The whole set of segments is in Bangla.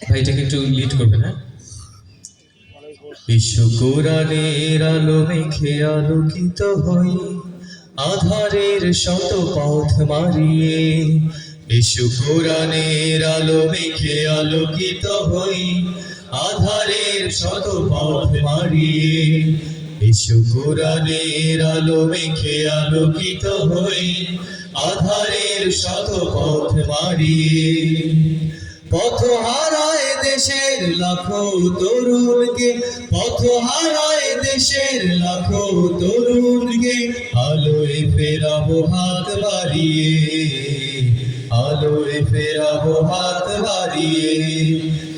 ভাই এটাকে একটু লিড করবেন, হ্যাঁ। বিশ্ব কোরআনের আলো মেখে আলোকিত হই, আধারের শত পথ মারিয়ে। বিশ্ব কোরআনের আলো মেখে আলোকিত হই, আধারের শত পথ মারিয়ে। বিশ্ব কোরআনের আলো মেখে আলোকিত হই, আধারের শত পথ মারিয়ে। পথ হারায় দেশের লাখো তরুণকে, পথ হারায় দেশের লাখো তরুণকে, আলোয় ফেরাবো হাত বাড়িয়ে, আলোয় ফেরাবো হাত বাড়িয়ে।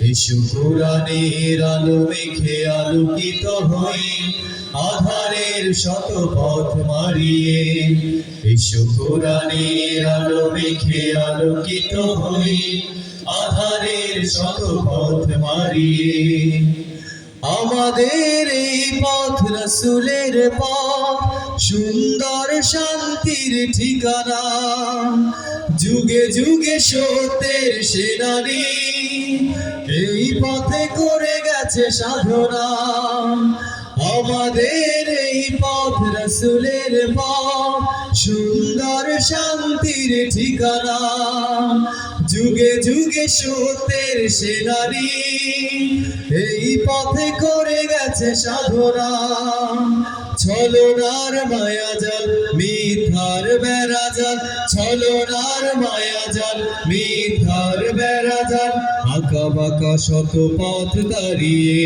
এসো কোরআনের আলো মেখে আলোকিত হই, আধারের শত পথ মারিয়ে। এসো কোরআনের আলো মেখে আলোকিত হই, আধারের শত পথ মারিয়ে। আমাদের এই পথ রাসূলের পথ, সুন্দর শান্তির ঠিকানা। যুগে যুগে সত্যের সেনানী, এই পথে করে গেছে সাধনা। আমাদের এই পথ রাসূলের পথ, সুন্দর শান্তির ঠিকানা। যুগে যুগে সত্যের সেনানী, এই পথে করে গেছে সাধনা। ছলনার মায়াজাল মিথ্যার বেড়াজাল, ছলনার মায়াজাল মিথ্যার বেড়াজাল, আঁকা বাঁকা শত পথ দাঁড়িয়ে,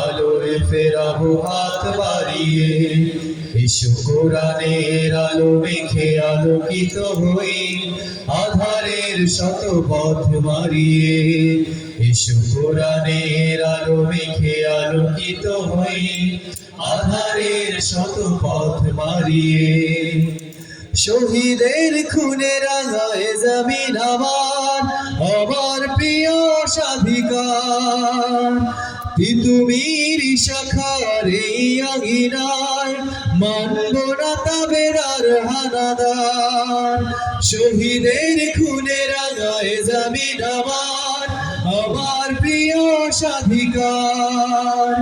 আলোয় ফেরাবো হাত বাড়িয়ে। এসো কোরআনের আলো মেখে আলোকিত হই, আধারের শত পথ মারিয়ে। এসো কোরআনের আলো মেখে আলোকিত হই, আধারের শত পথ মারিয়ে। শহীদের খুনে রাঙায় জমিন আমার, আমার প্রিয় স্বাধিকার। তিতুমির শাখার এই আঙিনায়, মানব না তাবেরার হানাদার। শহীদের খুনে রাঙায় জমিন আমার, আমার প্রিয় স্বাধিকার।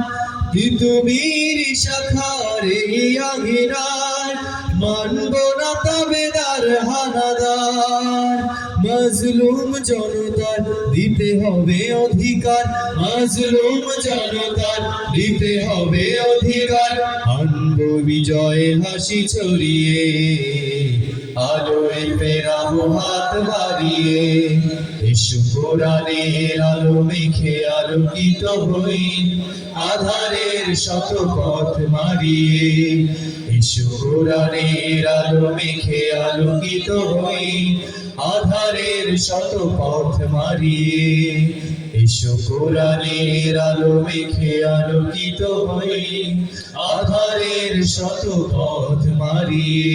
তিতুমির শাখার এই আঙিনায়, মানব না তাবেদার হানাদার। মাজলুম জনতার দিতে হবে অধিকার, মাজলুম জনতার দিতে হবে অধিকার। আনব বিজয়ের হাসি ছড়িয়ে, আলোয় ফেরাবো হাত বাড়িয়ে। এসো কোরআনের আলো মেখে আলোকিত হই, আধারের শত পথ মারিয়ে। এসো কোরআনের আলো মেখে আলোকিত হই, আধারের শত পথ মারিয়ে। এসো কোরআনের আলো মেখে আলোকিত হই, আধারের শত পথ মারিয়ে।